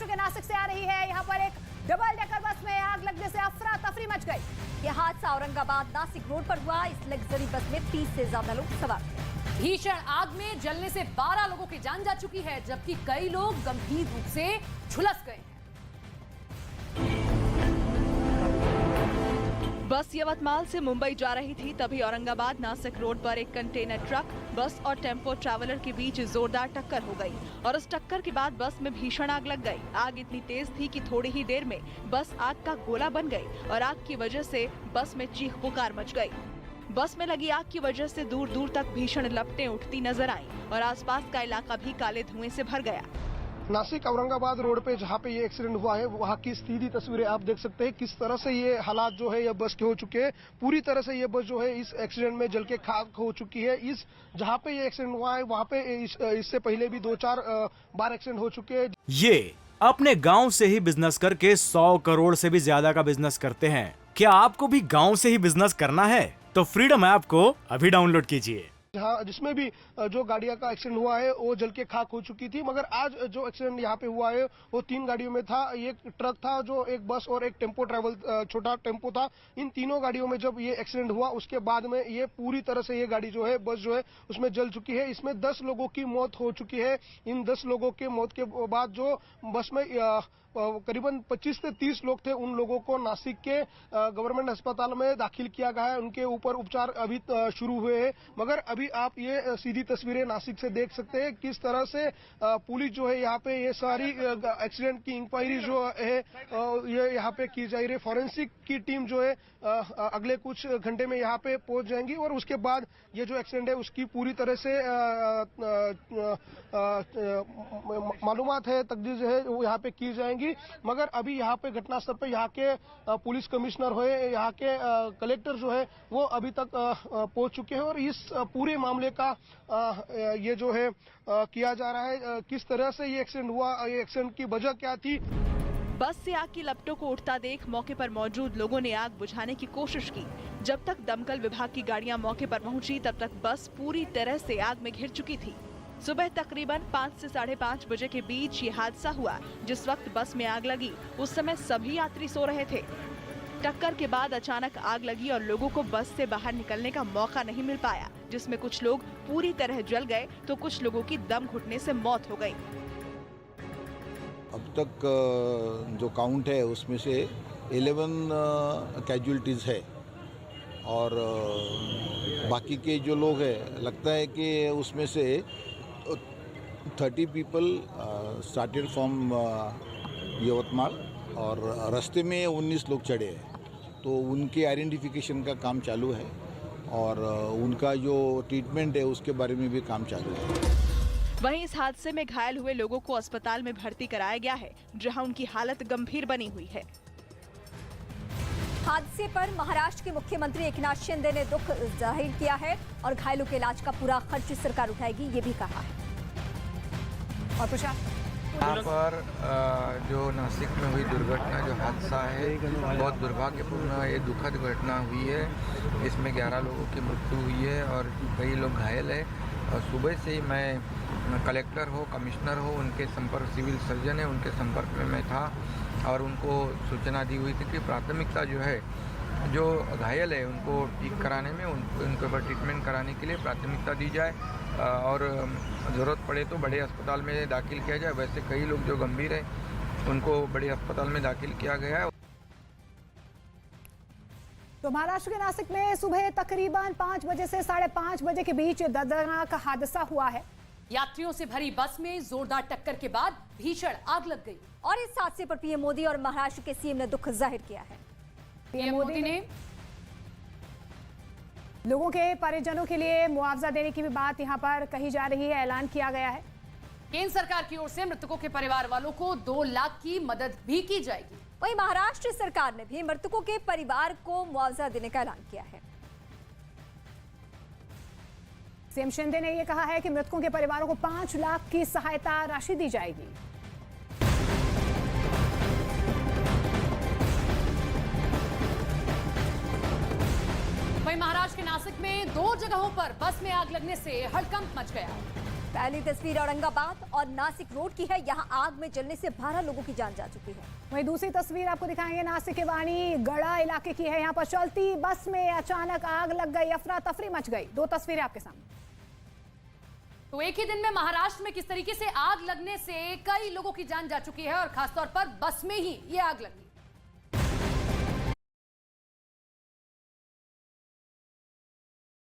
महाराष्ट्र के नासिक से आ रही है। यहाँ पर एक डबल डेकर बस में आग लगने से अफरा तफरी मच गई। यह हादसा औरंगाबाद नासिक रोड पर हुआ। इस लग्जरी बस में 30 से ज्यादा लोग सवार थे। भीषण आग में जलने से 12 लोगों की जान जा चुकी है, जबकि कई लोग गंभीर रूप से झुलस गए हैं। बस यवतमाल से मुंबई जा रही थी, तभी औरंगाबाद नासिक रोड पर एक कंटेनर ट्रक, बस और टेम्पो ट्रैवलर के बीच जोरदार टक्कर हो गई और उस टक्कर के बाद बस में भीषण आग लग गई। आग इतनी तेज थी कि थोड़ी ही देर में बस आग का गोला बन गई और आग की वजह से बस में चीख पुकार मच गई। बस में लगी आग की वजह से दूर दूर तक भीषण लपटें उठती नजर आईं और आसपास का इलाका भी काले धुएं से भर गया। नासिक औरंगाबाद रोड पे जहाँ पे ये एक्सीडेंट हुआ है वहाँ की सीधी तस्वीरें आप देख सकते हैं। किस तरह से ये हालात जो है ये बस के हो चुके हैं। पूरी तरह से ये बस जो है इस एक्सीडेंट में जल के खाक हो चुकी है। इस जहाँ पे ये एक्सीडेंट हुआ है वहाँ पे इससे पहले भी 2-4 बार एक्सीडेंट हो चुके हैं। ये अपने गांव से ही बिजनेस करके 100 करोड़ से भी ज्यादा का बिजनेस करते हैं। क्या आपको भी गांव से ही बिजनेस करना है? तो फ्रीडम ऐप को अभी डाउनलोड कीजिए। जहाँ जिसमें भी जो गाड़ियां का एक्सीडेंट हुआ है वो जल के खाक हो चुकी थी, मगर आज जो एक्सीडेंट यहाँ पे हुआ है वो 3 गाड़ियों में था। एक ट्रक था, जो एक बस और एक टेम्पो ट्रैवल छोटा टेम्पो था। इन तीनों गाड़ियों में जब ये एक्सीडेंट हुआ उसके बाद में ये पूरी तरह से ये गाड़ी जो है बस जो है उसमें जल चुकी है। इसमें 10 लोगों की मौत हो चुकी है। इन 10 लोगों के मौत के बाद जो बस में करीबन 25 से 30 लोग थे, उन लोगों को नासिक के गवर्नमेंट अस्पताल में दाखिल किया गया है। उनके ऊपर उपचार अभी शुरू हुए हैं। मगर अभी आप ये सीधी तस्वीरें नासिक से देख सकते हैं किस तरह से पुलिस जो है यहाँ पे ये सारी एक्सीडेंट की इंक्वायरी जो है ये यहाँ पे की जा रही है। फॉरेंसिक की टीम जो है अगले कुछ घंटे में यहाँ पे पहुंच जाएंगी और उसके बाद ये जो एक्सीडेंट है उसकी पूरी तरह से मालूमात है, तकदीर जो है वो यहाँ पे की जाएंगी। मगर अभी यहाँ पे घटनास्थल पे यहाँ के पुलिस कमिश्नर हुए, यहाँ के कलेक्टर जो है वो अभी तक पहुंच चुके हैं और इस पूरे मामले का ये जो है किया जा रहा है किस तरह से ये एक्सीडेंट हुआ, ये एक्सीडेंट की वजह क्या थी। बस से आग की लपटों को उठता देख मौके पर मौजूद लोगों ने आग बुझाने की कोशिश की। जब तक दमकल विभाग की गाड़ियां मौके पर पहुंची तब तक बस पूरी तरह से आग में घिर चुकी थी। सुबह तकरीबन 5 से 5:30 बजे के बीच ये हादसा हुआ। जिस वक्त बस में आग लगी उस समय सभी यात्री सो रहे थे। टक्कर के बाद अचानक आग लगी और लोगों को बस से बाहर निकलने का मौका नहीं मिल पाया, जिसमें कुछ लोग पूरी तरह जल गए तो कुछ लोगों की दम घुटने से मौत हो गई। अब तक जो काउंट है उसमें से 11 कैजुअलिटीज़ है और बाकी के जो लोग हैं लगता है कि उसमें से 30 पीपल स्टार्टेड फ्रॉम यवतमाल और रास्ते में 19 लोग चढ़े हैं, तो उनके आइडेंटिफिकेशन का काम चालू है और उनका जो ट्रीटमेंट है उसके बारे में भी काम चालू है। वहीं इस हादसे में घायल हुए लोगों को अस्पताल में भर्ती कराया गया है, जहां उनकी हालत गंभीर बनी हुई है। हादसे पर महाराष्ट्र के मुख्यमंत्री एकनाथ शिंदे ने दुख जाहिर किया है और घायलों के इलाज का पूरा खर्च सरकार उठाएगी, ये भी कहा है। और पूछा यहाँ पर जो नासिक में हुई दुर्घटना, जो हादसा है, बहुत दुर्भाग्यपूर्ण ये दुखद घटना हुई है। इसमें 11 लोगों की मृत्यु हुई है और कई लोग घायल है। और सुबह से ही मैं कलेक्टर हो, कमिश्नर हो, उनके संपर्क, सिविल सर्जन है, उनके संपर्क में मैं था और उनको सूचना दी हुई थी कि प्राथमिकता जो है, जो घायल है उनको ठीक कराने में, उनके ऊपर ट्रीटमेंट कराने के लिए प्राथमिकता दी जाए और ज़रूरत पड़े तो बड़े अस्पताल में दाखिल किया जाए। वैसे कई लोग जो गंभीर है उनको बड़े अस्पताल में दाखिल किया गया है। तो महाराष्ट्र के नासिक में सुबह तकरीबन 5 बजे से 5:30 बजे के बीच दर्दनाक हादसा हुआ है। यात्रियों से भरी बस में जोरदार टक्कर के बाद भीषण आग लग गई और इस हादसे पर पीएम मोदी और महाराष्ट्र के सीएम ने दुख जाहिर किया है। पीएम मोदी ने लोगों के परिजनों के लिए मुआवजा देने की भी बात यहां पर कही जा रही है, ऐलान किया गया है। केंद्र सरकार की ओर से मृतकों के परिवार वालों को 2 लाख की मदद भी की जाएगी। वहीं महाराष्ट्र सरकार ने भी मृतकों के परिवार को मुआवजा देने का ऐलान किया है। सीएम शिंदे ने यह कहा है कि मृतकों के परिवारों को 5 लाख की सहायता राशि दी जाएगी। वहीं महाराष्ट्र के नासिक में 2 जगहों पर बस में आग लगने से हड़कंप मच गया। पहली तस्वीर औरंगाबाद और नासिक रोड की है। यहाँ आग में जलने से 12 लोगों की जान जा चुकी है। वहीं दूसरी तस्वीर आपको दिखाएंगे नासिक के वाणी गढ़ा इलाके की है। यहाँ पर चलती बस में अचानक आग लग गई, अफरा तफरी मच गई। दो तस्वीरें आपके सामने। तो एक ही दिन में महाराष्ट्र में किस तरीके से आग लगने से कई लोगों की जान जा चुकी है और खासतौर पर बस में ही ये आग लगी।